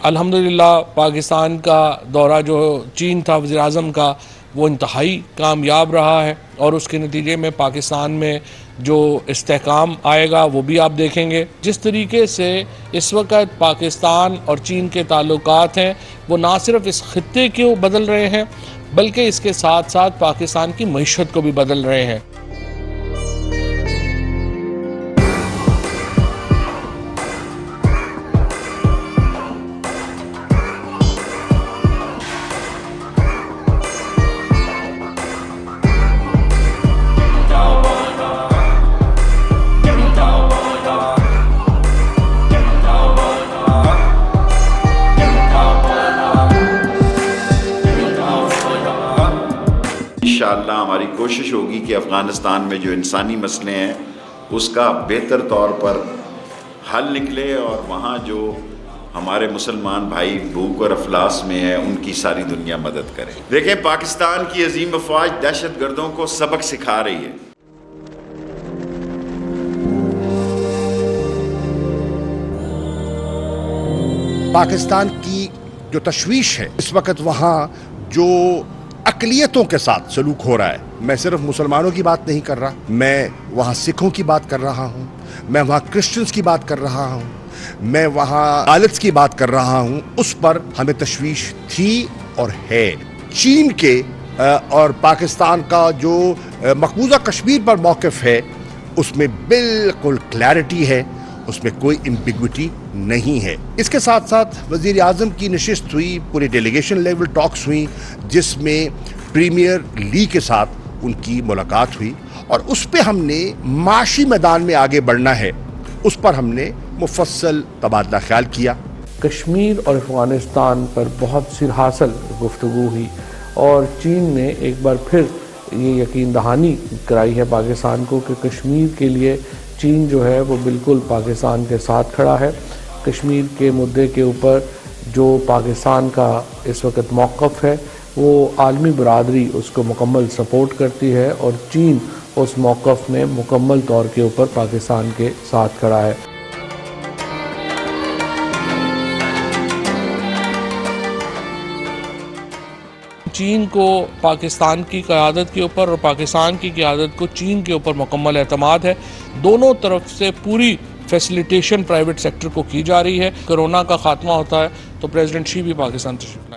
अल्हम्दुलिल्लाह पाकिस्तान का दौरा जो चीन था वज़ीर आज़म का, वो इंतहाई कामयाब रहा है और उसके नतीजे में पाकिस्तान में जो इस्तेहकाम आएगा वो भी आप देखेंगे। जिस तरीके से इस वक्त पाकिस्तान और चीन के ताल्लुकात हैं वो ना सिर्फ इस खित्ते को बदल रहे हैं बल्कि इसके साथ साथ पाकिस्तान की मईशत को भी बदल रहे हैं। इंशाअल्लाह हमारी कोशिश होगी कि अफ़गानिस्तान में जो इंसानी मसले हैं उसका बेहतर तौर पर हल निकले और वहाँ जो हमारे मुसलमान भाई भूख और अफलास में है उनकी सारी दुनिया मदद करे। देखें, पाकिस्तान की अजीम अफवाज दहशत गर्दों को सबक सिखा रही है। पाकिस्तान की जो तशवीश है इस वक्त, वहाँ जो अक़लियतों के साथ सलूक हो रहा है, मैं सिर्फ मुसलमानों की बात नहीं कर रहा, मैं वहाँ सिखों की बात कर रहा हूँ, मैं वहाँ क्रिश्चियंस की बात कर रहा हूँ, मैं वहाँ आलित्स की बात कर रहा हूँ, उस पर हमें तशवीश थी और है। चीन के और पाकिस्तान का जो मकबूजा कश्मीर पर मौक़िफ़ है उसमें बिल्कुल क्लैरिटी है, उसमें कोई एम्बिग्विटी नहीं है। इसके साथ साथ वज़ीर आज़म की नशिस्त हुई, पूरे डेलीगेशन लेवल टॉक्स हुई जिसमें प्रीमियर ली के साथ उनकी मुलाकात हुई और उस पर हमने माशी मैदान में आगे बढ़ना है, उस पर हमने मुफस्सल तबादला ख्याल किया। कश्मीर और अफ़गानिस्तान पर बहुत सिरहासल गुफ्तगू हुई और चीन ने एक बार फिर ये यकीन दहानी कराई है पाकिस्तान को कि कश्मीर के लिए चीन जो है वो बिल्कुल पाकिस्तान के साथ खड़ा है। कश्मीर के मुद्दे के ऊपर जो पाकिस्तान का इस वक्त मौक़िफ़ है वो आलमी बरादरी उसको मुकम्मल सपोर्ट करती है और चीन उस मौक़िफ़ में मुकम्मल तौर के ऊपर पाकिस्तान के साथ खड़ा है। चीन को पाकिस्तान की क़यादत के ऊपर और पाकिस्तान की क़यादत को चीन के ऊपर मुकम्मल एतमाद है। दोनों तरफ से पूरी फैसिलिटेशन प्राइवेट सेक्टर को की जा रही है। कोरोना का खात्मा होता है तो प्रेसिडेंट शी भी पाकिस्तान तशरीफ़ लाए।